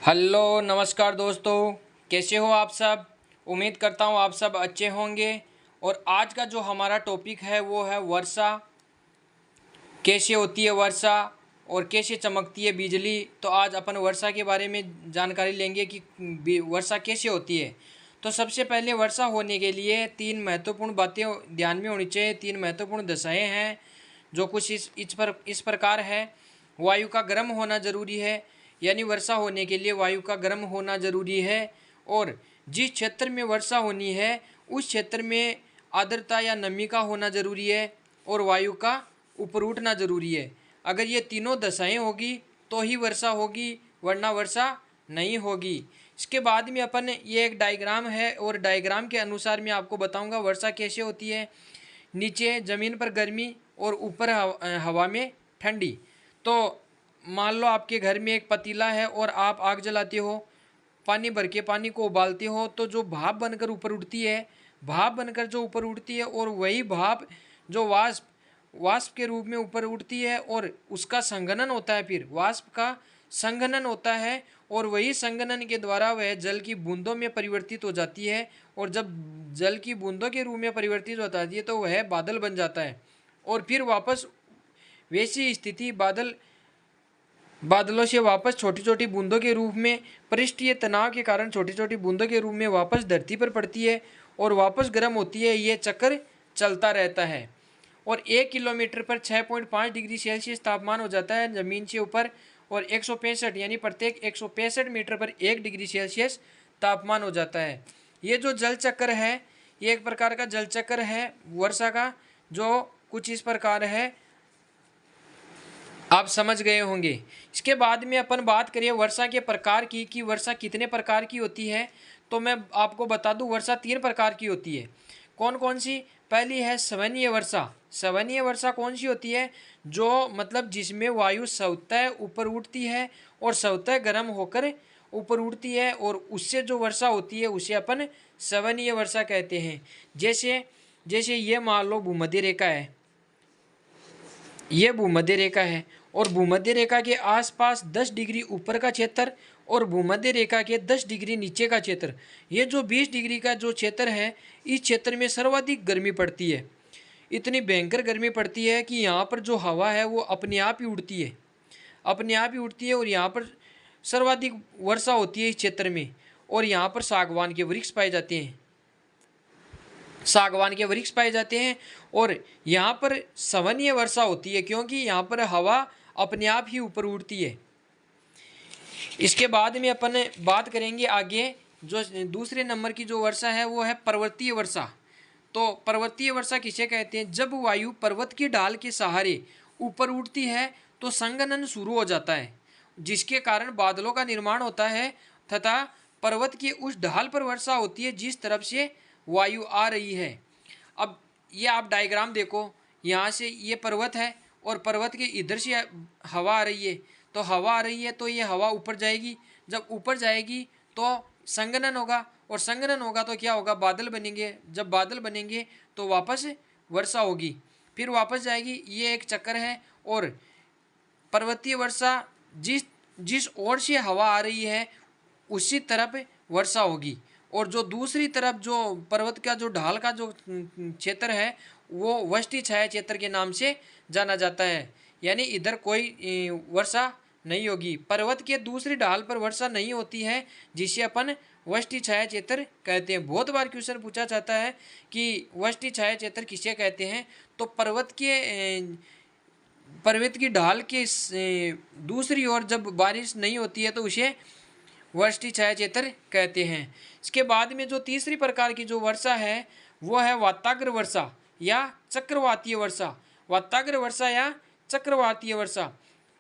Hello नमस्कार दोस्तों, कैसे हो आप सब। उम्मीद करता हूँ आप सब अच्छे होंगे। और आज का जो हमारा टॉपिक है वो है वर्षा। कैसे होती है वर्षा और कैसे चमकती है बिजली। तो आज अपन वर्षा के बारे में जानकारी लेंगे कि वर्षा कैसे होती है। तो सबसे पहले वर्षा होने के लिए तीन महत्वपूर्ण बातें ध्यान में होनी चाहिए। तीन महत्वपूर्ण दशाएँ हैं जो कुछ इस प्रकार है। वायु का गर्म होना ज़रूरी है, यानी वर्षा होने के लिए वायु का गर्म होना ज़रूरी है। और जिस क्षेत्र में वर्षा होनी है उस क्षेत्र में आर्द्रता या नमी का होना ज़रूरी है और वायु का ऊपर उठना ज़रूरी है। अगर ये तीनों दशाएं होगी तो ही वर्षा होगी, वरना वर्षा नहीं होगी। इसके बाद में अपन ये एक डायग्राम है और डायग्राम के अनुसार मैं आपको बताऊंगा वर्षा कैसे होती है। नीचे ज़मीन पर गर्मी और ऊपर हवा में ठंडी। तो मान लो आपके घर में एक पतीला है और आप आग जलाते हो, पानी भर के पानी को उबालते हो, तो जो भाप बनकर ऊपर उठती है, भाप बनकर जो ऊपर उठती है और वही भाप जो वाष्प के रूप में ऊपर उठती है और उसका संघनन होता है, फिर वाष्प का संघनन होता है और वही संघनन के द्वारा वह जल की बूंदों में परिवर्तित हो जाती है। और जब जल की बूंदों के रूप में परिवर्तित हो जाती है तो वह बादल बन जाता है। और फिर वापस वैसी स्थिति बादलों से वापस छोटी छोटी बूंदों के रूप में पृष्ठीय तनाव के कारण छोटी छोटी बूंदों के रूप में वापस धरती पर पड़ती है और वापस गर्म होती है। ये चक्र चलता रहता है। और 1 किलोमीटर पर 6.5 डिग्री सेल्सियस तापमान हो जाता है ज़मीन से ऊपर। और 165 यानी प्रत्येक 165 मीटर पर 1 डिग्री सेल्सियस तापमान हो जाता है। ये जो जल चक्र है ये एक प्रकार का जल चक्र है वर्षा का, जो कुछ इस प्रकार है, आप समझ गए होंगे। इसके बाद में अपन बात करें वर्षा के प्रकार की कि वर्षा कितने प्रकार की होती है। तो मैं आपको बता दूं वर्षा 3 प्रकार की होती है। कौन कौन सी। पहली है सवनीय वर्षा। सवनीय वर्षा कौन सी होती है, जो मतलब जिसमें वायु स्वतः ऊपर उठती है और स्वतः गर्म होकर ऊपर उठती है और उससे जो वर्षा होती है उसे अपन सवनीय वर्षा कहते हैं। जैसे जैसे ये मान लो भूमध्य रेखा है, ये भूमध्य रेखा है और भूमध्य रेखा के आसपास 10 डिग्री ऊपर का क्षेत्र और भूमध्य रेखा के 10 डिग्री नीचे का क्षेत्र, ये जो 20 डिग्री का जो क्षेत्र है, इस क्षेत्र में सर्वाधिक गर्मी पड़ती है। इतनी भयंकर गर्मी पड़ती है कि यहाँ पर जो हवा है वो अपने आप ही उड़ती है, अपने आप ही उड़ती है। और यहाँ पर सर्वाधिक वर्षा होती है इस क्षेत्र में। और यहाँ पर सागवान के वृक्ष पाए जाते हैं, सागवान के वृक्ष पाए जाते हैं। और यहाँ पर सवनीय वर्षा होती है क्योंकि यहाँ पर हवा अपने आप ही ऊपर उड़ती है। इसके बाद में अपन बात करेंगे आगे, जो दूसरे नंबर की जो वर्षा है वो है पर्वतीय वर्षा। तो पर्वतीय वर्षा किसे कहते हैं, जब वायु पर्वत की ढाल के सहारे ऊपर उठती है तो संघनन शुरू हो जाता है, जिसके कारण बादलों का निर्माण होता है तथा पर्वत की उस ढाल पर वर्षा होती है जिस तरफ से वायु आ रही है। अब ये आप डायग्राम देखो, यहाँ से ये पर्वत है और पर्वत के इधर से हवा आ रही है। तो हवा आ रही है तो ये हवा ऊपर जाएगी, जब ऊपर जाएगी तो संघनन होगा और संघनन होगा तो क्या होगा, बादल बनेंगे। जब बादल बनेंगे तो वापस वर्षा होगी, फिर वापस जाएगी। ये एक चक्कर है। और पर्वतीय वर्षा जिस जिस ओर से हवा आ रही है उसी तरफ वर्षा होगी। और जो दूसरी तरफ जो पर्वत का जो ढाल का जो क्षेत्र है वो वष्टि छाया क्षेत्र के नाम से जाना जाता है, यानी इधर कोई वर्षा नहीं होगी। पर्वत के दूसरी ढाल पर वर्षा नहीं होती है जिसे अपन वष्टि छाया क्षेत्र कहते हैं। बहुत बार क्वेश्चन पूछा जाता है कि वष्टि छाया क्षेत्र किसे कहते हैं। तो पर्वत की ढाल के दूसरी ओर जब बारिश नहीं होती है तो उसे वृष्टि छाया क्षेत्र कहते हैं। इसके बाद में जो तीसरी प्रकार की जो वर्षा है वो है वाताग्र वर्षा या चक्रवातीय वर्षा। वाताग्र वर्षा या चक्रवातीय वर्षा,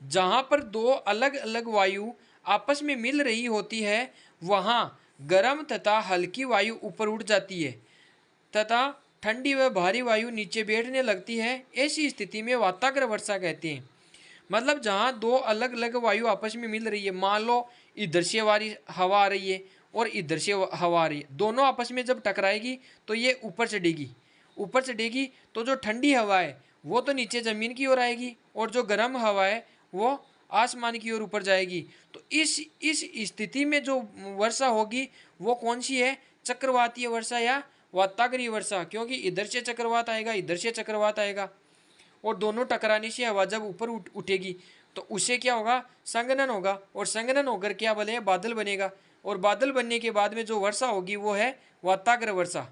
जहाँ पर दो अलग अलग वायु आपस में मिल रही होती है वहाँ गर्म तथा हल्की वायु ऊपर उठ जाती है तथा ठंडी व भारी वायु नीचे बैठने लगती है। ऐसी स्थिति में वाताग्र वर्षा कहते हैं। मतलब जहाँ दो अलग अलग वायु आपस में मिल रही है, मान लो इधर से हवा आ रही है और इधर से हवा आ रही है, दोनों आपस में जब टकराएगी तो ये ऊपर चढ़ेगी। ऊपर चढ़ेगी तो जो ठंडी हवा है वो तो नीचे ज़मीन की ओर आएगी और जो गर्म हवा है वो आसमान की ओर ऊपर जाएगी। तो इस स्थिति में जो वर्षा होगी वो कौन सी है, चक्रवातीय वर्षा या वाताग्रीय वर्षा, क्योंकि इधर से चक्रवात आएगा, इधर से चक्रवात आएगा और दोनों टकराने से हवा जब ऊपर उठेगी तो उससे क्या होगा, संघनन होगा, और संघनन होकर क्या बने, बादल बनेगा, और बादल बनने के बाद में जो वर्षा होगी वो है वाताग्र वर्षा।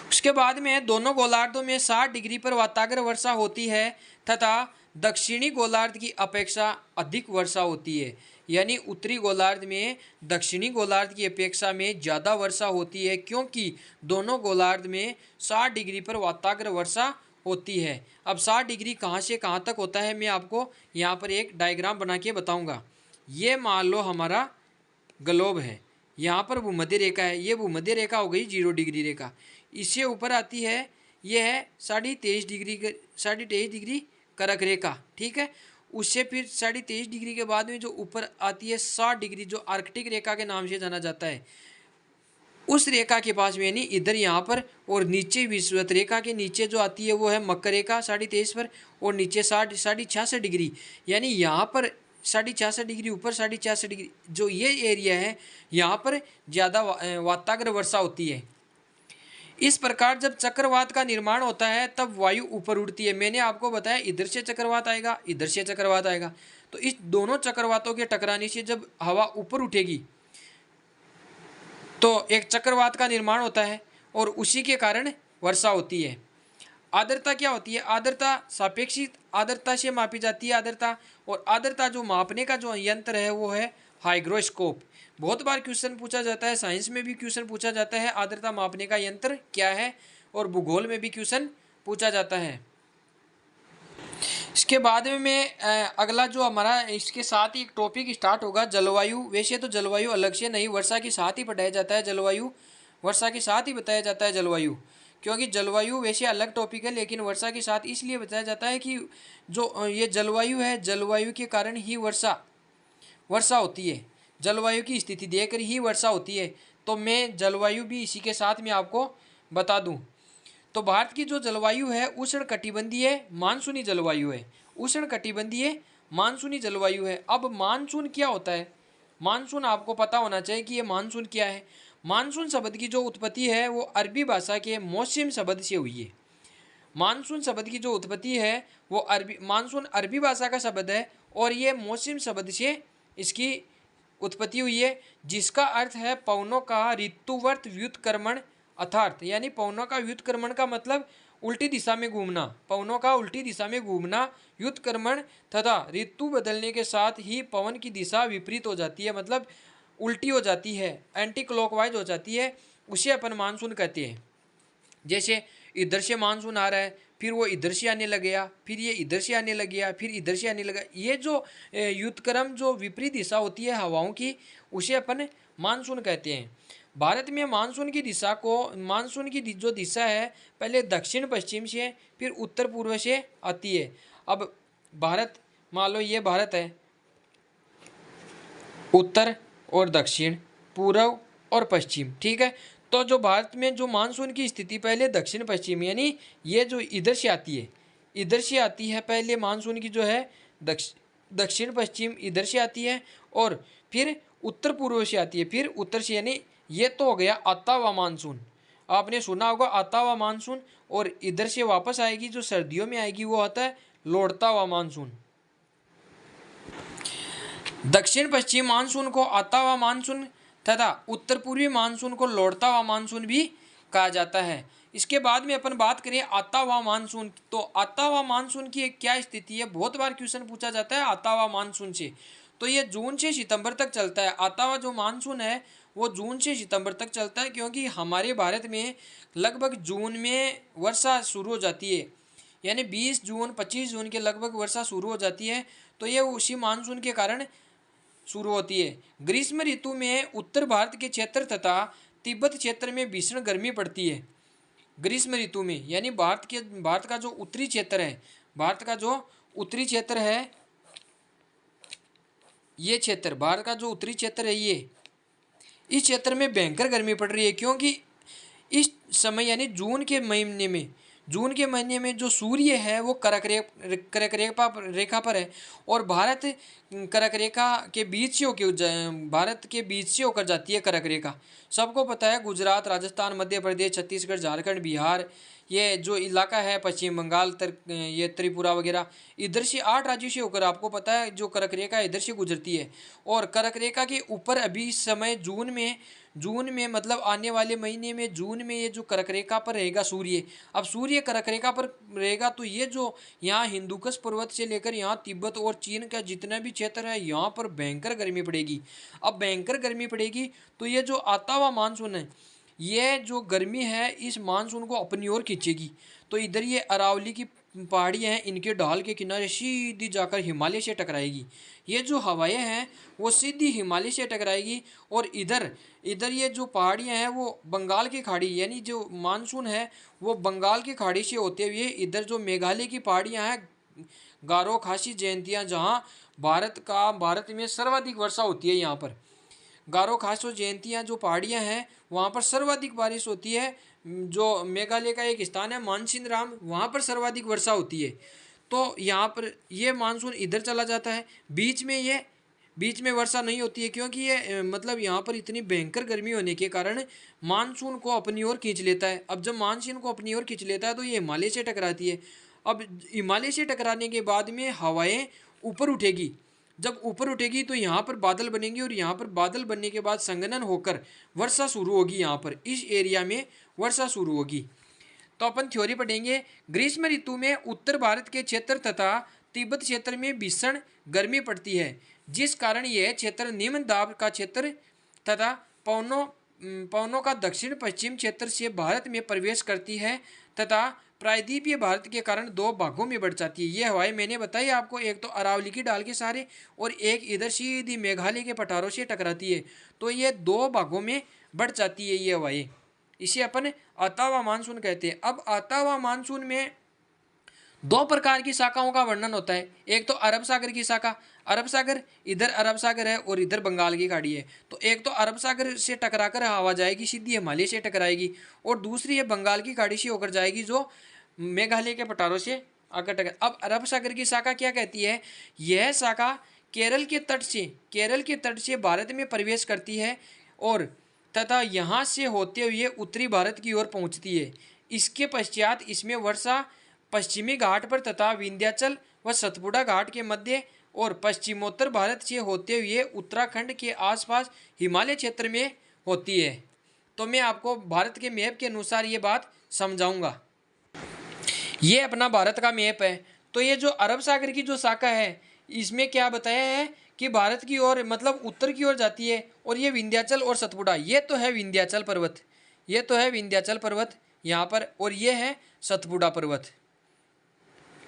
उसके बाद में दोनों गोलार्धों में 60 डिग्री पर वाताग्र वर्षा होती है तथा दक्षिणी गोलार्ध की अपेक्षा अधिक वर्षा होती है, यानी उत्तरी गोलार्ध में दक्षिणी गोलार्ध की अपेक्षा में ज़्यादा वर्षा होती है, क्योंकि दोनों गोलार्ध में 60 डिग्री पर वाताग्र वर्षा होती है। अब 60 डिग्री कहाँ से कहाँ तक होता है मैं आपको यहाँ पर एक डायग्राम बना के बताऊँगा। ये मान लो हमारा ग्लोब है, यहाँ पर भूमध्य रेखा है, ये भूमध्य रेखा हो गई 0 डिग्री रेखा, इससे ऊपर आती है ये है 23.5 डिग्री कर्क रेखा, ठीक है। उससे फिर 23.5 डिग्री के बाद में जो ऊपर आती है 60 डिग्री, जो आर्कटिक रेखा के नाम से जाना जाता है, उस रेखा के पास में यानी इधर यहाँ पर, और नीचे विषुवत रेखा के नीचे जो आती है वो है मकर रेखा 23.5 पर, और नीचे 66 डिग्री, यानी यहाँ पर 66 डिग्री ऊपर 66 डिग्री जो ये एरिया है यहाँ पर ज़्यादा वाताग्र वर्षा होती है। इस प्रकार जब चक्रवात का निर्माण होता है तब वायु ऊपर उड़ती है। मैंने आपको बताया इधर से चक्रवात आएगा, इधर से चक्रवात आएगा, तो इस दोनों चक्रवातों के टकराने से जब हवा ऊपर उठेगी तो एक चक्रवात का निर्माण होता है और उसी के कारण वर्षा होती है। आर्द्रता क्या होती है, आर्द्रता सापेक्षिक आर्द्रता से मापी जाती है आर्द्रता, और आर्द्रता जो मापने का जो यंत्र है वो है हाइग्रोस्कोप। बहुत बार क्वेश्चन पूछा जाता है, साइंस में भी क्वेश्चन पूछा जाता है आर्द्रता मापने का यंत्र क्या है, और भूगोल में भी क्वेश्चन पूछा जाता है। इसके बाद में मैं अगला जो हमारा इसके साथ ही एक टॉपिक स्टार्ट होगा जलवायु। वैसे तो जलवायु अलग से नहीं, वर्षा के साथ ही पढ़ाया जाता है जलवायु, वर्षा के साथ ही बताया जाता है जलवायु, क्योंकि जलवायु वैसे अलग टॉपिक है लेकिन वर्षा के साथ इसलिए बताया जाता है कि जो ये जलवायु है, जलवायु के कारण ही वर्षा होती है, जलवायु की स्थिति देखकर ही वर्षा होती है। तो मैं जलवायु भी इसी के साथ में आपको बता दूं। तो भारत की जो जलवायु है उष्णकटिबंधीय मानसूनी जलवायु है, उष्णकटिबंधीय मानसूनी जलवायु है। अब मानसून क्या होता है, मानसून आपको पता होना चाहिए कि ये मानसून क्या है। मानसून शब्द की जो उत्पत्ति है वो अरबी भाषा के मौसम शब्द से हुई है। मानसून शब्द की जो उत्पत्ति है वो मानसून अरबी भाषा का शब्द है और ये मौसम शब्द से इसकी उत्पत्ति हुई है, जिसका अर्थ है पवनों का ऋतुवर्त व्युत्क्रमण, अर्थात यानी पवनों का व्युत्क्रमण का मतलब उल्टी दिशा में घूमना, पवनों का उल्टी दिशा में घूमना, व्युत्क्रमण तथा ऋतु बदलने के साथ ही पवन की दिशा विपरीत हो जाती है, मतलब उल्टी हो जाती है, एंटी क्लॉकवाइज हो जाती है, उसे अपन मानसून कहते हैं। जैसे इधर से मानसून आ रहा है, फिर वो इधर से आने लग गया, फिर ये इधर से आने लग गया, फिर इधर से आने लगा, ये जो व्युत्क्रम जो विपरीत दिशा होती है हवाओं की, उसे अपन मानसून कहते हैं। भारत में मानसून की दिशा को, मानसून की जो दिशा है पहले दक्षिण पश्चिम से फिर उत्तर पूर्व से आती है। अब भारत, मान लो ये भारत है, उत्तर और दक्षिण, पूर्व और पश्चिम, ठीक है। तो जो भारत में जो मानसून की स्थिति पहले दक्षिण पश्चिम, यानी ये जो इधर से आती है, इधर से आती है पहले मानसून की जो है दक्षिण पश्चिम इधर से आती है, और फिर उत्तर पूर्व से आती है, फिर उत्तर से, यानी ये तो हो गया आता हुआ मानसून, आपने सुना होगा आता हुआ मानसून। और इधर से वापस आएगी जो सर्दियों में आएगी वो आता है लौटता हुआ मानसून। दक्षिण पश्चिम मानसून को आता हुआ मानसून तथा उत्तर पूर्वी मानसून को लौटता हुआ मानसून भी कहा जाता है। इसके बाद में अपन बात करें आता हुआ मानसून, तो आता हुआ मानसून की क्या स्थिति है, बहुत बार क्वेश्चन पूछा जाता है आता हुआ मानसून से। तो ये जून से सितंबर तक चलता है, आता हुआ जो मानसून है वो जून से सितंबर तक चलता है, क्योंकि हमारे भारत में लगभग जून में वर्षा शुरू हो जाती है, यानी 20 जून 25 जून के लगभग वर्षा शुरू हो जाती है। तो ये उसी मानसून के कारण शुरू होती है। ग्रीष्म ऋतु में उत्तर भारत के क्षेत्र तथा तिब्बत क्षेत्र में भीषण गर्मी पड़ती है। ग्रीष्म ऋतु में, यानी भारत का जो उत्तरी क्षेत्र है, भारत का जो उत्तरी क्षेत्र है, ये क्षेत्र भारत का जो उत्तरी क्षेत्र है, ये इस क्षेत्र में भयंकर गर्मी पड़ रही है, क्योंकि इस समय यानी जून के महीने में जून के महीने में जो सूर्य है वो कर्क रेखा पर है और भारत कर्क रेखा के बीच से भारत के बीच से होकर जाती है कर्क रेखा। सबको पता है गुजरात, राजस्थान, मध्य प्रदेश, छत्तीसगढ़, झारखंड, बिहार, ये जो इलाका है पश्चिम बंगाल ये त्रिपुरा वगैरह, इधर से 8 राज्यों से होकर आपको पता है जो कर्क रेखा इधर से गुजरती है। और कर्क रेखा के ऊपर अभी इस समय जून में मतलब आने वाले महीने में जून में ये जो कर्क रेखा पर रहेगा सूर्य, अब सूर्य कर्क रेखा पर रहेगा तो ये जो यहाँ हिंदुकुश पर्वत से लेकर यहाँ तिब्बत और चीन का जितना भी क्षेत्र है यहाँ पर भयंकर गर्मी पड़ेगी। अब भयंकर गर्मी पड़ेगी तो ये जो आता हुआ मानसून है, ये जो गर्मी है इस मानसून को अपनी ओर खींचेगी। तो इधर ये अरावली की पहाड़ियाँ हैं, इनके ढाल के किनारे सीधी जाकर हिमालय से टकराएगी। ये जो हवाएं हैं वो सीधी हिमालय से टकराएगी और इधर ये जो पहाड़ियाँ हैं वो बंगाल की खाड़ी, यानी जो मानसून है वो बंगाल की खाड़ी से होते हुए इधर जो मेघालय की पहाड़ियाँ हैं, गारो, खासी, जयंतियाँ, जहाँ भारत में सर्वाधिक वर्षा होती है, यहाँ पर गारो, खासी, जयंतियाँ जो पहाड़ियाँ हैं वहाँ पर सर्वाधिक बारिश होती है। जो मेघालय का एक स्थान है मानसिनराम, वहाँ पर सर्वाधिक वर्षा होती है। तो यहाँ पर ये मानसून इधर चला जाता है, बीच में वर्षा नहीं होती है क्योंकि ये मतलब यहाँ पर इतनी भयंकर गर्मी होने के कारण मानसून को अपनी ओर खींच लेता है। अब जब मानसून को अपनी ओर खींच लेता है तो ये हिमालय से टकराती है। अब हिमालय से टकराने के बाद में हवाएं ऊपर उठेगी, जब ऊपर उठेगी तो यहाँ पर बादल बनेंगे और यहाँ पर बादल बनने के बाद संघनन होकर वर्षा शुरू होगी। यहाँ पर इस एरिया में वर्षा शुरू होगी। तो अपन थ्योरी पढ़ेंगे। ग्रीष्म ऋतु में उत्तर भारत के क्षेत्र तथा तिब्बत क्षेत्र में भीषण गर्मी पड़ती है, जिस कारण यह क्षेत्र निम्न दाब का क्षेत्र तथा पवनों का दक्षिण पश्चिम क्षेत्र से भारत में प्रवेश करती है तथा प्रायद्वीपीय भारत के कारण 2 भागों में बढ़ जाती है। ये हवाएं मैंने बताई आपको, एक तो अरावली की ढाल के सहारे और एक इधर सीधी मेघालय के पठारों से टकराती है। तो ये 2 भागों में बढ़ जाती है ये हवाएं, इसे अपन आता हुआ मानसून कहते हैं। अब आता हुआ मानसून में 2 प्रकार की शाखाओं का वर्णन होता है। एक तो अरब सागर की शाखा, अरब सागर, इधर अरब सागर है और इधर बंगाल की खाड़ी है। तो एक तो अरब सागर से टकराकर हवा जाएगी सीधी हिमालय से टकराएगी और दूसरी है बंगाल की खाड़ी से होकर जाएगी जो मेघालय के पठारों से आकर टकर। अब अरब सागर की शाखा क्या कहती है, यह शाखा केरल के तट से भारत में प्रवेश करती है और तथा यहाँ से होते हुए उत्तरी भारत की ओर पहुँचती है। इसके पश्चात इसमें वर्षा पश्चिमी घाट पर तथा विंध्याचल व सतपुड़ा घाट के मध्य और पश्चिमोत्तर भारत से होते हुए उत्तराखंड के आसपास हिमालय क्षेत्र में होती है। तो मैं आपको भारत के मैप के अनुसार ये बात समझाऊंगा। ये अपना भारत का मैप है। तो ये जो अरब सागर की जो शाखा है इसमें क्या बताया है कि भारत की ओर मतलब उत्तर की ओर जाती है और ये विंध्याचल और सतपुड़ा, ये तो है विंध्याचल पर्वत यहाँ पर, और ये है सतपुड़ा पर्वत।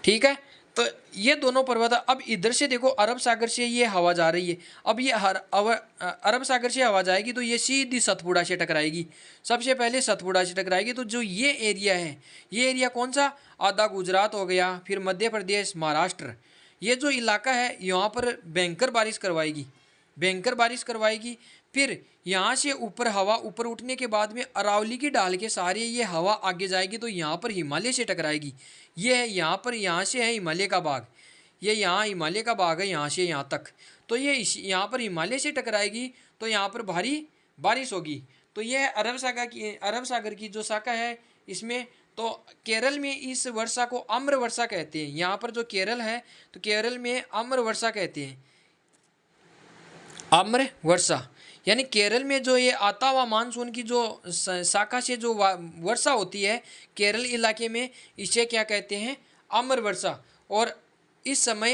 ठीक है, तो ये दोनों पर्वत। अब इधर से देखो अरब सागर से ये हवा जा रही है। अब ये अरब सागर से हवा जाएगी तो ये सीधी सतपुड़ा से टकराएगी, सबसे पहले सतपुड़ा से टकराएगी। तो जो ये एरिया है, ये एरिया कौन सा, आधा गुजरात हो गया, फिर मध्य प्रदेश, महाराष्ट्र, ये जो इलाका है यहाँ पर भयंकर बारिश करवाएगी। फिर यहाँ से ऊपर हवा ऊपर उठने के बाद में अरावली की ढाल के सहारे ये हवा आगे जाएगी तो यहाँ पर हिमालय से टकराएगी। ये है यहाँ से है हिमालय का भाग, ये यहाँ हिमालय का भाग है यहाँ से यहाँ तक। तो ये यहाँ पर हिमालय से टकराएगी तो यहाँ पर भारी बारिश होगी। तो ये है अरब सागर की जो शाखा है इसमें। तो केरल में इस वर्षा को आम्र वर्षा कहते हैं। यहाँ पर जो केरल है तो केरल में आम्र वर्षा कहते हैं, आम्र वर्षा। यानी केरल में जो ये आता हुआ मानसून की जो शाखा से जो वर्षा होती है केरल इलाके में, इसे क्या कहते हैं, आम्र वर्षा। और इस समय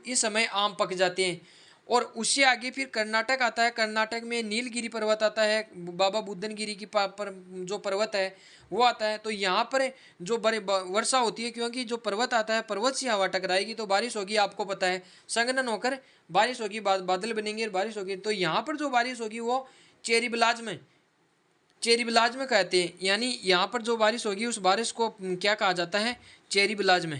इस समय आम पक जाते हैं। और उससे आगे फिर कर्नाटक आता है। कर्नाटक में नीलगिरी पर्वत आता है, बाबा बुदन गिरी की जो पर्वत है वो आता है। तो यहाँ पर जो बड़े वर्षा होती है क्योंकि जो पर्वत आता है पर्वत से हवा टकराएगी तो बारिश होगी, आपको पता है संघनन होकर बारिश होगी, बादल बनेंगे और बारिश होगी। तो यहाँ पर जो बारिश होगी वो चेरी ब्लाज्म कहते हैं। यानी यहाँ पर जो बारिश होगी उस बारिश को क्या कहा जाता है, चेरी ब्लाज्म।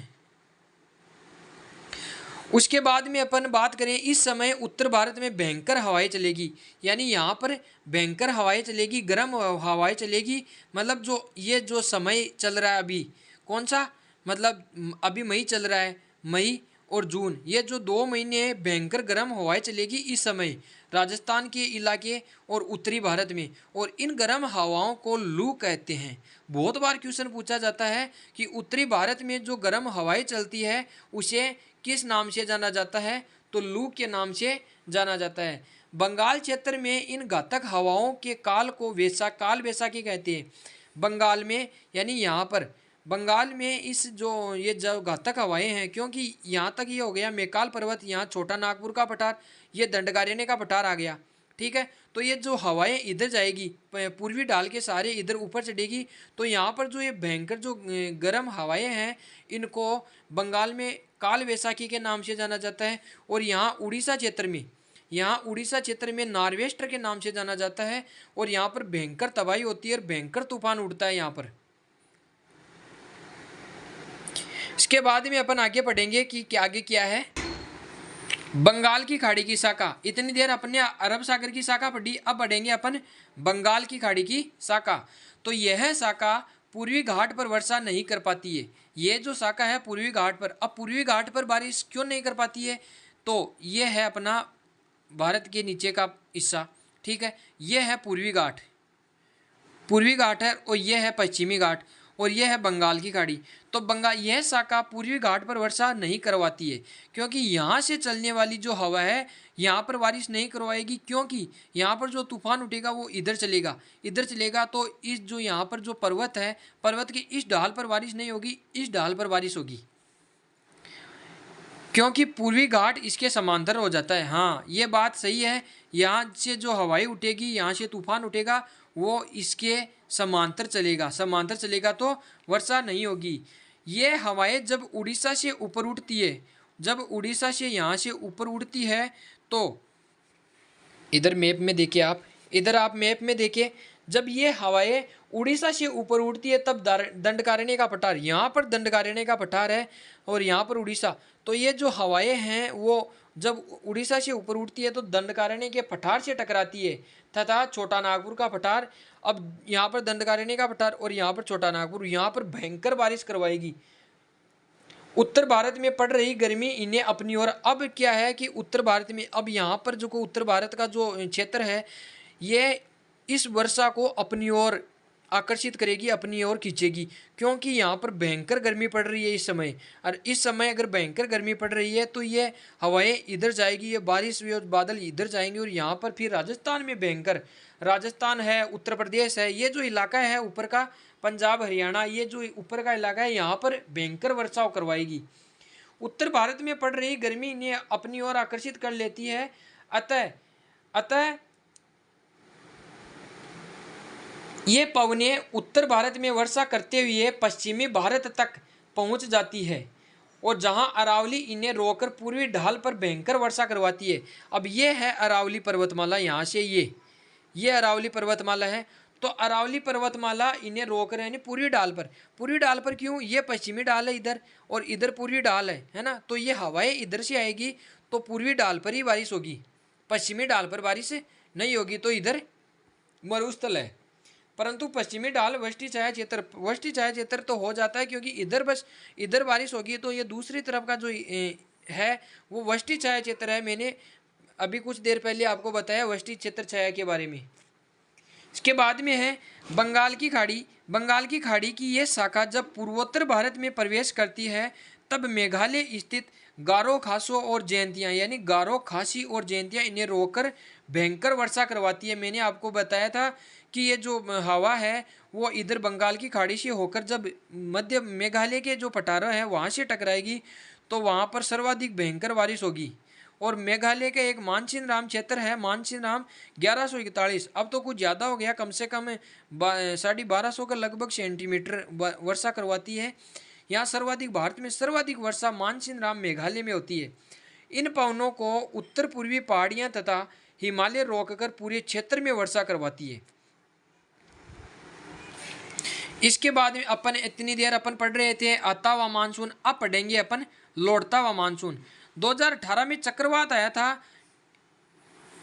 उसके बाद में अपन बात करें, इस समय उत्तर भारत में भयंकर हवाएं चलेगी, यानी यहाँ पर भयंकर हवाएं चलेगी, गर्म हवाएं चलेगी। मतलब जो ये जो समय चल रहा है अभी, कौन सा, मतलब अभी मई चल रहा है, मई और जून, ये जो 2 महीने भयंकर गर्म हवाएं चलेगी इस समय राजस्थान के इलाके और उत्तरी भारत में। और इन गर्म हवाओं को लू कहते हैं। बहुत बार क्वेश्चन पूछा जाता है कि उत्तरी भारत में जो गर्म हवाएं चलती है उसे किस नाम से जाना जाता है, तो लू के नाम से जाना जाता है। बंगाल क्षेत्र में इन घातक हवाओं के काल को काल वैसाखी कहते हैं। बंगाल में, यानी यहाँ पर बंगाल में इस जो घातक हवाएं हैं, क्योंकि यहाँ तक ये हो गया मैकाल पर्वत, यहाँ छोटा नागपुर का पठार, ये दंडकारण्य का पठार आ गया, ठीक है। तो ये जो हवाएं इधर जाएगी, पूर्वी ढाल के सारे इधर ऊपर चढ़ेगी, तो यहाँ पर जो ये भयंकर जो गर्म हवाएं हैं इनको बंगाल में काल वैसाखी के नाम से जाना जाता है। और यहाँ उड़ीसा क्षेत्र में नॉर्वेस्टर के नाम से जाना जाता है। और यहाँ पर भयंकर तबाही होती है और भयंकर तूफान उड़ता है यहाँ पर। इसके बाद में अपन आगे पढ़ेंगे कि आगे क्या है। बंगाल की खाड़ी की शाखा, इतनी देर अपने अरब सागर की शाखा पढ़ी, अब पढ़ेंगे अपन बंगाल की खाड़ी की शाखा। तो यह शाखा पूर्वी घाट पर वर्षा नहीं कर पाती है। ये जो शाखा है पूर्वी घाट पर, अब पूर्वी घाट पर बारिश क्यों नहीं कर पाती है, तो ये है अपना भारत के नीचे का हिस्सा, ठीक है। ये है पूर्वी घाट है, और यह है पश्चिमी घाट, और यह है बंगाल की खाड़ी। तो यह शाखा पूर्वी घाट पर वर्षा नहीं करवाती है, क्योंकि यहाँ से चलने वाली जो हवा है यहाँ पर बारिश नहीं करवाएगी, क्योंकि यहाँ पर जो तूफान उठेगा वो इधर चलेगा। तो इस जो यहाँ पर जो पर्वत है, पर्वत के इस ढाल पर बारिश नहीं होगी, इस ढाल पर बारिश होगी, क्योंकि पूर्वी घाट इसके समांतर हो जाता है। हाँ, ये बात सही है। यहाँ से जो हवाएं उठेगी, यहाँ से तूफान उठेगा, वो इसके समांतर चलेगा तो वर्षा नहीं होगी। ये हवाएं जब उड़ीसा से ऊपर उठती है, जब उड़ीसा से यहाँ से ऊपर उड़ती है, तो इधर मैप में देखिए आप, इधर आप मैप में देखिए, जब ये हवाएं उड़ीसा से ऊपर उड़ती है तब दंडकारण्य का पठार, यहाँ पर दंडकारण्य का पठार है और यहाँ पर उड़ीसा। तो ये जो हवाएं हैं वो जब उड़ीसा से ऊपर उठती है तो दंडकारण्य के पठार से टकराती है तथा छोटा नागपुर का पठार, अब यहाँ पर दंडकारण्य का पठार और यहाँ पर छोटा नागपुर, यहाँ पर भयंकर बारिश करवाएगी। उत्तर भारत में पड़ रही गर्मी इन्हें अपनी ओर, अब क्या है कि उत्तर भारत में, अब यहाँ पर जो उत्तर भारत का जो क्षेत्र है ये इस वर्षा को अपनी ओर आकर्षित करेगी, अपनी ओर खींचेगी, क्योंकि यहाँ पर भयंकर गर्मी पड़ रही है इस समय। और इस समय अगर भयंकर गर्मी पड़ रही है तो ये हवाएं इधर जाएगी, ये बारिश बादल इधर जाएंगे, और यहाँ पर फिर राजस्थान में भयंकर, राजस्थान है, उत्तर प्रदेश है, ये जो इलाका है ऊपर का, पंजाब हरियाणा, ये जो ऊपर का इलाका है यहाँ पर भयंकर वर्षा करवाएगी। उत्तर भारत में पड़ रही गर्मी इन्हें अपनी ओर आकर्षित कर लेती है। अतः ये पवनें उत्तर भारत में वर्षा करते हुए पश्चिमी भारत तक पहुंच जाती है, और जहां अरावली इन्हें रोककर पूर्वी ढाल पर भयंकर वर्षा करवाती है। अब ये है अरावली पर्वतमाला, यहाँ से ये अरावली पर्वतमाला है। तो अरावली पर्वतमाला इन्हें रोक रहे हैं पूर्वी ढाल पर क्यों, ये पश्चिमी ढाल है इधर, और इधर पूर्वी ढाल है ना। तो ये हवाएं इधर से आएगी तो पूर्वी ढाल पर ही बारिश होगी, पश्चिमी ढाल पर बारिश नहीं होगी, तो इधर मरुस्थल है। परंतु पश्चिमी ढाल वृष्टि छाया क्षेत्र तो हो जाता है, क्योंकि इधर बारिश होगी, तो ये दूसरी तरफ का जो है वो वृष्टि छाया क्षेत्र है। मैंने अभी कुछ देर पहले आपको बताया वृष्टि क्षेत्र छाया के बारे में। इसके बाद में है बंगाल की खाड़ी की ये शाखा जब पूर्वोत्तर भारत में प्रवेश करती है तब मेघालय स्थित गारो खासो और जयंतियाँ, यानी गारो खासी और जयंतियाँ इन्हें रोककर भयंकर वर्षा करवाती है। मैंने आपको बताया था कि ये जो हवा है वो इधर बंगाल की खाड़ी से होकर जब मध्य मेघालय के जो पठार है वहाँ से टकराएगी तो वहाँ पर सर्वाधिक भयंकर बारिश होगी। और मेघालय का एक मानसिन राम क्षेत्र है, मानसिन राम 1141, अब तो कुछ ज़्यादा हो गया, कम से कम 1250 का लगभग सेंटीमीटर वर्षा करवाती है। यहाँ सर्वाधिक, भारत में सर्वाधिक वर्षा मानसिन राम मेघालय में होती है। इन पवनों को उत्तर पूर्वी पहाड़ियाँ तथा हिमालय रोककर पूरे क्षेत्र में वर्षा करवाती है। इसके बाद में अपन इतनी देर अपन पढ़ रहे थे आता हुआ मानसून, अब पढ़ेंगे अपन लौटता हुआ मानसून। 2018 में चक्रवात आया था,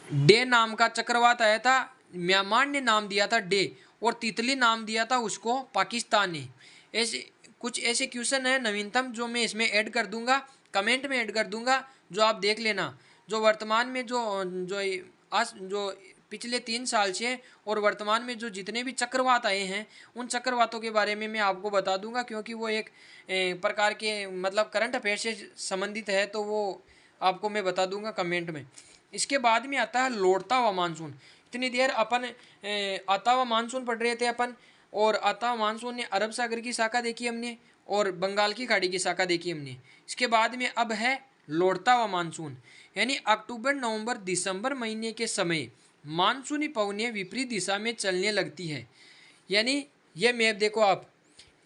डे नाम का चक्रवात आया था। म्यांमार ने नाम दिया था डे, और तितली नाम दिया था उसको पाकिस्तान ने। ऐसे कुछ ऐसे क्वेश्चन है नवीनतम जो मैं इसमें ऐड कर दूंगा, कमेंट में ऐड कर दूंगा, जो आप देख लेना। जो वर्तमान में जो पिछले 3 साल से और वर्तमान में जो जितने भी चक्रवात आए हैं उन चक्रवातों के बारे में मैं आपको बता दूंगा, क्योंकि वो एक प्रकार के मतलब करंट अफेयर से संबंधित है, तो वो आपको मैं बता दूंगा कमेंट में। इसके बाद में आता है लौटता हुआ मानसून। इतनी देर अपन आता हुआ मानसून पढ़ रहे थे अपन, और आता हुआ मानसून ने अरब सागर की शाखा देखी हमने और बंगाल की खाड़ी की शाखा देखी हमने। इसके बाद में अब है लौटता हुआ मानसून, यानी अक्टूबर नवंबर दिसंबर महीने के समय मानसूनी पवनें विपरीत दिशा में चलने लगती है। यानी ये मैप देखो आप,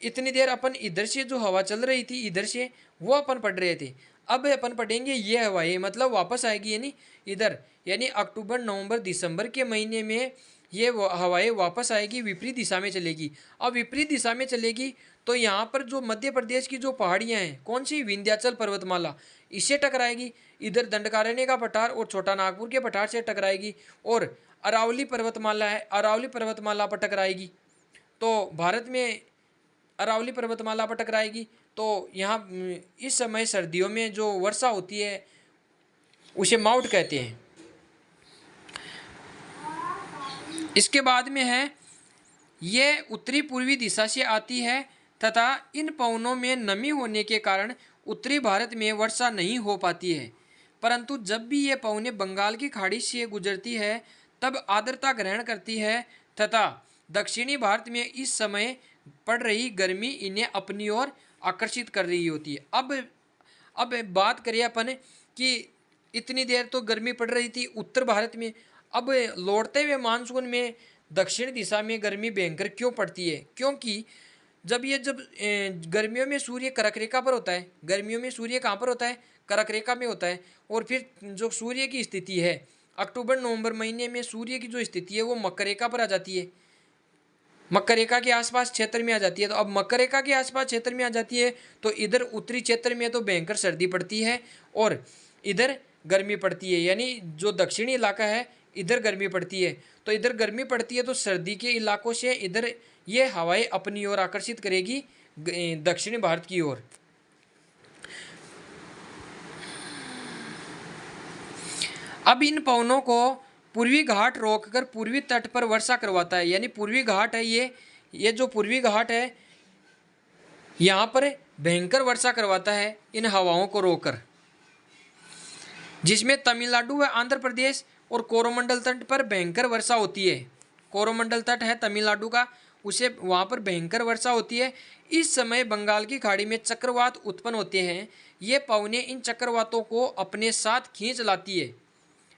इतनी देर अपन इधर से जो हवा चल रही थी इधर से, वो अपन पढ़ रहे थे। अब अपन पढ़ेंगे ये हवाएं मतलब वापस आएगी, यानी इधर, यानी अक्टूबर नवंबर दिसंबर के महीने में ये हवाएं वापस आएगी, विपरीत दिशा में चलेगी। अब विपरीत दिशा में चलेगी तो यहाँ पर जो मध्य प्रदेश की जो पहाड़ियाँ हैं, कौन सी, विंध्याचल पर्वतमाला, इससे टकराएगी। इधर दंडकारण्य का पठार और छोटा नागपुर के पठार से टकराएगी, और अरावली पर्वतमाला है, अरावली पर्वतमाला पर टकराएगी। तो भारत में अरावली पर्वतमाला पर टकराएगी। तो यहाँ इस समय सर्दियों में जो वर्षा होती है उसे माउट कहते हैं। इसके बाद में है ये उत्तरी पूर्वी दिशा से आती है तथा इन पवनों में नमी होने के कारण उत्तरी भारत में वर्षा नहीं हो पाती है, परंतु जब भी ये पवनें बंगाल की खाड़ी से गुजरती है तब आर्द्रता ग्रहण करती है तथा दक्षिणी भारत में इस समय पड़ रही गर्मी इन्हें अपनी ओर आकर्षित कर रही होती है। अब बात करें अपन कि इतनी देर तो गर्मी पड़ रही थी उत्तर भारत में, अब लौटते हुए मानसून में दक्षिण दिशा में गर्मी भयंकर क्यों पड़ती है? क्योंकि जब गर्मियों में सूर्य कर्क रेखा पर होता है, गर्मियों में सूर्य कहाँ पर होता है? कर्क रेखा में होता है। और फिर जो सूर्य की स्थिति है अक्टूबर नवंबर महीने में सूर्य की जो स्थिति है वो मकर रेखा पर आ जाती है, मकर रेखा के आसपास क्षेत्र में आ जाती है। तो अब मकर रेखा के आसपास क्षेत्र में आ जाती है तो इधर उत्तरी क्षेत्र में तो भयंकर सर्दी पड़ती है और इधर गर्मी पड़ती है, यानी जो दक्षिणी इलाका है इधर गर्मी पड़ती है। तो इधर गर्मी पड़ती है तो सर्दी के इलाकों से इधर ये हवाएं अपनी ओर आकर्षित करेगी दक्षिणी भारत की ओर। अब इन पवनों को पूर्वी घाट रोककर पूर्वी तट पर वर्षा करवाता है, यानी पूर्वी घाट है ये जो पूर्वी घाट है यहाँ पर भयंकर वर्षा करवाता है इन हवाओं को रोककर, जिसमें तमिलनाडु व आंध्र प्रदेश और कोरोमंडल तट पर भयंकर वर्षा होती है। कोरोमंडल तट है तमिलनाडु का, उसे वहाँ पर भयंकर वर्षा होती है। इस समय बंगाल की खाड़ी में चक्रवात उत्पन्न होते हैं। ये पवनें इन चक्रवातों को अपने साथ खींच लाती है।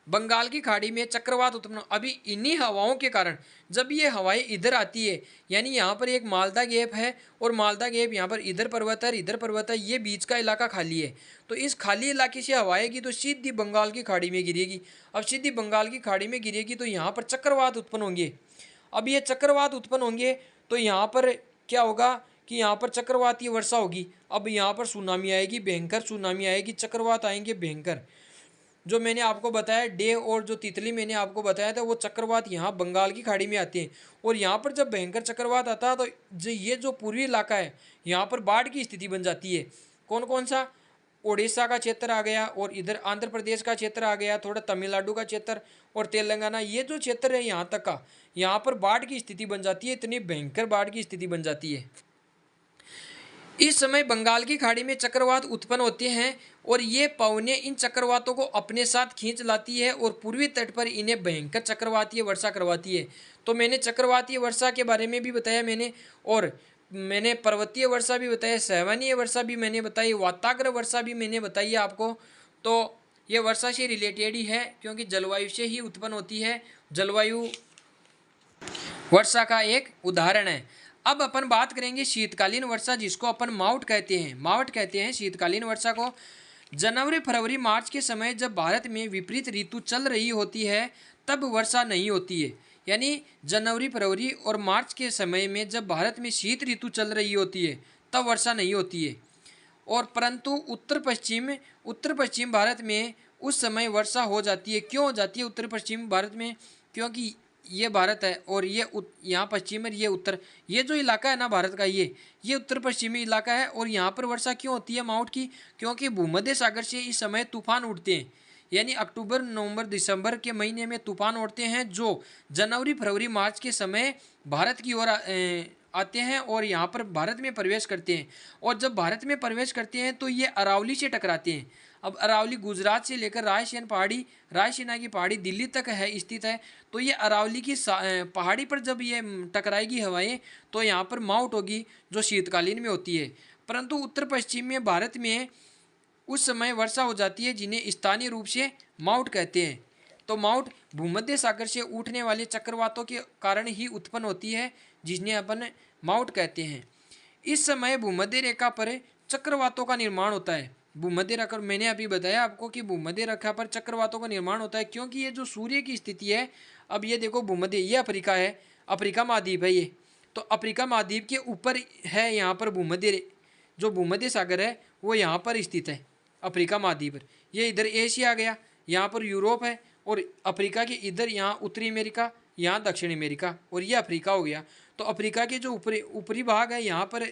बंगाल की खाड़ी में चक्रवात उत्पन्न, अभी इन्हीं हवाओं के कारण जब ये हवाएं इधर आती है, यानी यहाँ पर एक मालदा गैप है और मालदा गैप यहाँ पर इधर पर्वत है इधर पर्वत है, ये बीच का इलाका खाली है। तो इस खाली इलाके से हवा आएगी तो सीधी बंगाल की खाड़ी में गिरेगी। अब सीधी बंगाल की खाड़ी में गिरेगी तो यहाँ पर चक्रवात उत्पन्न होंगे। अब ये चक्रवात उत्पन्न होंगे तो यहाँ पर क्या होगा कि यहाँ पर चक्रवातीय वर्षा होगी। अब यहाँ पर सुनामी आएगी, भयंकर सुनामी आएगी, चक्रवात आएंगे भयंकर। जो मैंने आपको बताया डे और जो तितली मैंने आपको बताया था वो चक्रवात यहाँ बंगाल की खाड़ी में आते हैं। और यहाँ पर जब भयंकर चक्रवात आता है तो ये जो पूर्वी इलाका है यहाँ पर बाढ़ की स्थिति बन जाती है। कौन कौन सा? उड़ीसा का क्षेत्र आ गया और इधर आंध्र प्रदेश का क्षेत्र आ गया, थोड़ा तमिलनाडु का क्षेत्र और तेलंगाना, ये जो क्षेत्र है यहाँ तक का, यहाँ पर बाढ़ की स्थिति बन जाती है। इतनी भयंकर बाढ़ की स्थिति बन जाती है। इस समय बंगाल की खाड़ी में चक्रवात उत्पन्न होते हैं और ये पवनें इन चक्रवातों को अपने साथ खींच लाती है और पूर्वी तट पर इन्हें भयंकर चक्रवातीय वर्षा करवाती है। तो मैंने चक्रवातीय वर्षा के बारे में भी बताया और मैंने पर्वतीय वर्षा भी बताया, सैवानीय वर्षा भी मैंने बताई, वाताग्र वर्षा भी मैंने बताई आपको। तो ये वर्षा से रिलेटेड ही है क्योंकि जलवायु से ही उत्पन्न होती है, जलवायु वर्षा का एक उदाहरण है। अब अपन बात करेंगे शीतकालीन वर्षा, जिसको अपन मावट कहते हैं शीतकालीन वर्षा को। जनवरी फरवरी मार्च के समय जब भारत में विपरीत ऋतु चल रही होती है तब वर्षा नहीं होती है। यानी जनवरी फरवरी और मार्च के समय में जब भारत में शीत ऋतु चल रही होती है तब वर्षा नहीं होती है। और परंतु उत्तर पश्चिम भारत में उस समय वर्षा हो जाती है। क्यों हो जाती है उत्तर पश्चिम भारत में? क्योंकि ये भारत है और ये यहाँ पश्चिम है, ये उत्तर, ये जो इलाका है ना भारत का, ये उत्तर पश्चिमी इलाका है। और यहाँ पर वर्षा क्यों होती है माउंट की? क्योंकि भूमध्य सागर से इस समय तूफान उठते हैं, यानी अक्टूबर नवंबर दिसंबर के महीने में तूफान उठते हैं, जो जनवरी फरवरी मार्च के समय भारत की ओर आते हैं और यहाँ पर भारत में प्रवेश करते हैं। और जब भारत में प्रवेश करते हैं तो ये अरावली से टकराते हैं। अब अरावली गुजरात से लेकर रायसेना की पहाड़ी दिल्ली तक है स्थित है। तो ये अरावली की पहाड़ी पर जब ये टकराएगी हवाएं, तो यहाँ पर माउंट होगी जो शीतकालीन में होती है। परंतु उत्तर पश्चिम में भारत में उस समय वर्षा हो जाती है, जिन्हें स्थानीय रूप से माउंट कहते हैं। तो माउंट भूमध्य सागर से उठने वाले चक्रवातों के कारण ही उत्पन्न होती है, जिन्हें अपन माउंट कहते हैं। इस समय भूमध्य रेखा पर चक्रवातों का निर्माण होता है। भूमध्य रेखा, मैंने अभी बताया आपको कि भूमध्य रेखा पर चक्रवातों का निर्माण होता है, क्योंकि ये जो सूर्य की स्थिति है, अब ये देखो भूमध्य, ये अफ्रीका है, अफ्रीका महाद्वीप है ये। तो अफ्रीका महाद्वीप के ऊपर है यहाँ पर जो भूमध्य सागर है वो यहाँ पर स्थित है, अफ्रीका महाद्वीप पर। ये इधर एशिया आ गया, यहाँ पर यूरोप है, और अफ्रीका के इधर यहाँ उत्तरी अमेरिका, यहाँ दक्षिण अमेरिका, और ये अफ्रीका हो गया। तो अफ्रीका के जो ऊपरी भाग है यहाँ पर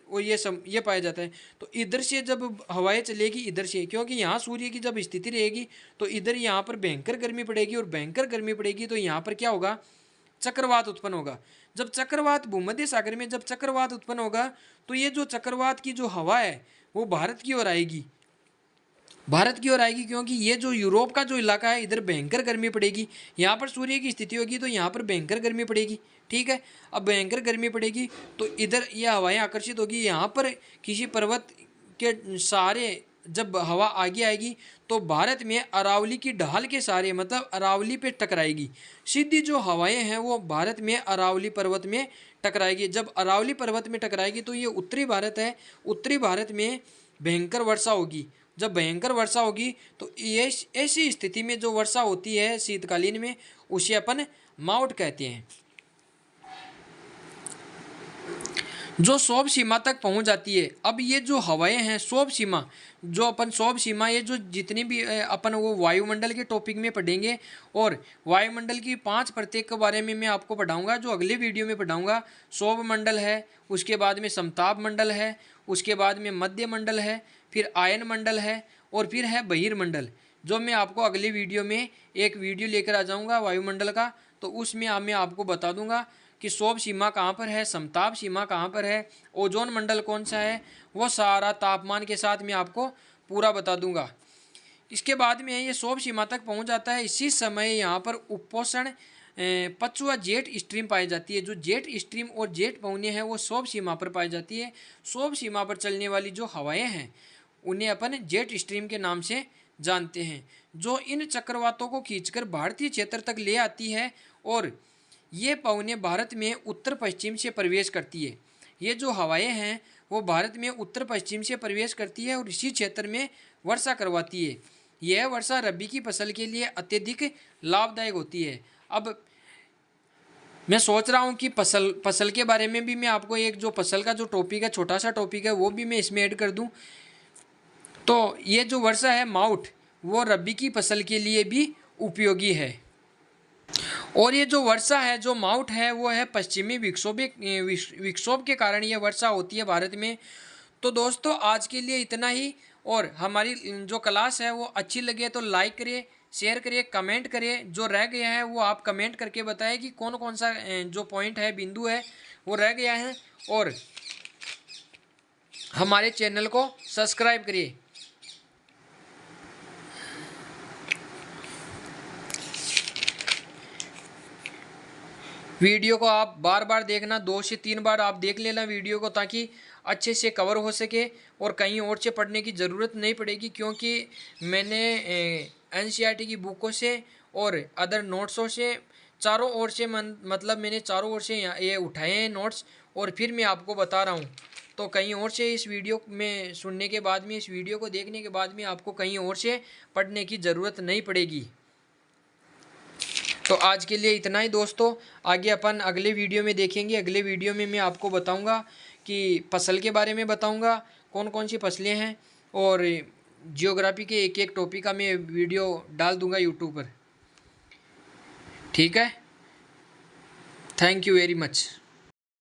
वो ये पाया जाता है। तो इधर से जब हवाएं चलेगी इधर से, क्योंकि यहाँ सूर्य की जब स्थिति रहेगी तो इधर यहाँ पर भयंकर गर्मी पड़ेगी, और भयंकर गर्मी पड़ेगी तो यहाँ पर क्या होगा? चक्रवात उत्पन्न होगा। जब चक्रवात भूमध्य सागर में जब चक्रवात उत्पन्न होगा तो ये जो चक्रवात की जो हवा है वो भारत की ओर आएगी, क्योंकि ये जो यूरोप का जो इलाका है इधर भयंकर गर्मी पड़ेगी। यहाँ पर सूर्य की स्थिति होगी तो यहाँ पर भयंकर गर्मी पड़ेगी, ठीक है। अब भयंकर गर्मी पड़ेगी तो इधर ये हवाएं आकर्षित होगी, यहाँ पर किसी पर्वत के सहारे जब हवा आगे आएगी तो भारत में अरावली की ढाल के सहारे, मतलब अरावली पे टकराएगी। सीधी जो हवाएं हैं वो भारत में अरावली पर्वत में टकराएगी। जब अरावली पर्वत में टकराएगी तो ये उत्तरी भारत है, उत्तरी भारत में भयंकर वर्षा होगी। जब भयंकर वर्षा होगी तो ये ऐसी स्थिति में जो वर्षा होती है शीतकालीन में, उसे अपन माउंट कहते हैं, जो सौभ सीमा तक पहुंच जाती है। अब ये जो हवाएं हैं सौभ सीमा, ये जो जितनी भी अपन वो वायुमंडल के टॉपिक में पढ़ेंगे, और वायुमंडल की 5 प्रत्येक के बारे में मैं आपको पढ़ाऊंगा, जो अगले वीडियो में पढ़ाऊंगा। सौभ मंडल है, उसके बाद में समताप मंडल है, उसके बाद में मध्य मंडल है, फिर आयन मंडल है, और फिर है बहिर्मंडल, जो मैं आपको अगले वीडियो में एक वीडियो लेकर आ जाऊँगा वायुमंडल का। तो उसमें मैं आपको बता दूंगा कि सौभ सीमा कहाँ पर है, समताप सीमा कहाँ पर है, ओजोन मंडल कौन सा है, वो सारा तापमान के साथ मैं आपको पूरा बता दूंगा। इसके बाद में ये सौभ सीमा तक पहुँच जाता है। इसी समय यहाँ पर उपोषण पछुआ जेट स्ट्रीम पाई जाती है। जो जेट स्ट्रीम और जेट पवनें हैं वो सौभ सीमा पर पाई जाती है। सौभ सीमा पर चलने वाली जो हवाएं हैं उन्हें अपन जेट स्ट्रीम के नाम से जानते हैं, जो इन चक्रवातों को खींचकर भारतीय क्षेत्र तक ले आती है, और ये पवनें भारत में उत्तर पश्चिम से प्रवेश करती है। ये जो हवाएं हैं वो भारत में उत्तर पश्चिम से प्रवेश करती है और इसी क्षेत्र में वर्षा करवाती है। यह वर्षा रबी की फसल के लिए अत्यधिक लाभदायक होती है। अब मैं सोच रहा हूँ कि फसल के बारे में भी मैं आपको एक जो फसल का जो टॉपिक है, छोटा सा टॉपिक है, वो भी मैं इसमें ऐड कर दूँ। तो ये जो वर्षा है माउंट, वो रबी की फसल के लिए भी उपयोगी है। और ये जो वर्षा है, जो माउंट है, वो है पश्चिमी विक्षोभ के कारण ये वर्षा होती है भारत में। तो दोस्तों आज के लिए इतना ही, और हमारी जो क्लास है वो अच्छी लगे तो लाइक करिए, शेयर करिए, कमेंट करिए। जो रह गया है वो आप कमेंट करके बताएं कि कौन कौन सा जो पॉइंट है, बिंदु है, वो रह गया है। और हमारे चैनल को सब्सक्राइब करिए। वीडियो को आप बार बार देखना, 2 से 3 बार आप देख लेना वीडियो को, ताकि अच्छे से कवर हो सके और कहीं और से पढ़ने की ज़रूरत नहीं पड़ेगी। क्योंकि मैंने एनसीईआरटी की बुकों से और अदर नोट्सों से चारों ओर से मतलब मैंने चारों ओर से ये उठाए हैं नोट्स, और फिर मैं आपको बता रहा हूँ। तो कहीं और से इस वीडियो में सुनने के बाद में, इस वीडियो को देखने के बाद में आपको कहीं और से पढ़ने की ज़रूरत नहीं पड़ेगी। तो आज के लिए इतना ही दोस्तों, आगे अपन अगले वीडियो में देखेंगे। अगले वीडियो में मैं आपको बताऊंगा कि फसल के बारे में बताऊंगा, कौन कौन सी फसलें हैं, और जियोग्राफी के एक एक टॉपिक का मैं वीडियो डाल दूंगा यूट्यूब पर। ठीक है, थैंक यू वेरी मच।